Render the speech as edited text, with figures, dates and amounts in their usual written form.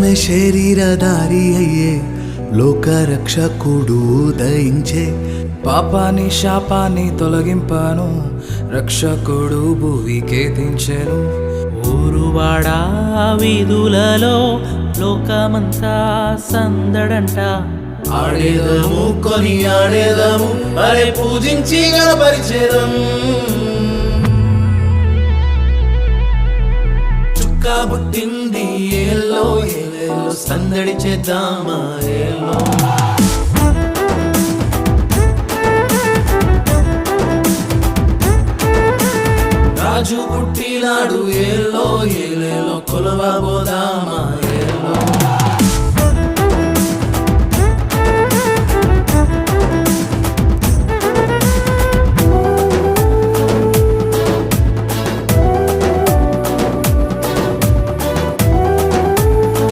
ఆమె శరీరధారి అయ్యే లోకరక్షకుడు ఉదయించే పాపాని శాపాన్ని తొలగింపాను రక్షకుడు భువికే దించెను. ఊరువాడా వీధులలో లోకమంతా సందడంట. ఆడేదము కొని ఆడేదము అరే పూజించి గణపరిచేదం. చుక్క పుట్టింది ఏలో ఏలేలో సందడి చేద్దామా ఏలో. రాజు పుట్టినాడు ఏలో ఏలేలో కొలవబోదామా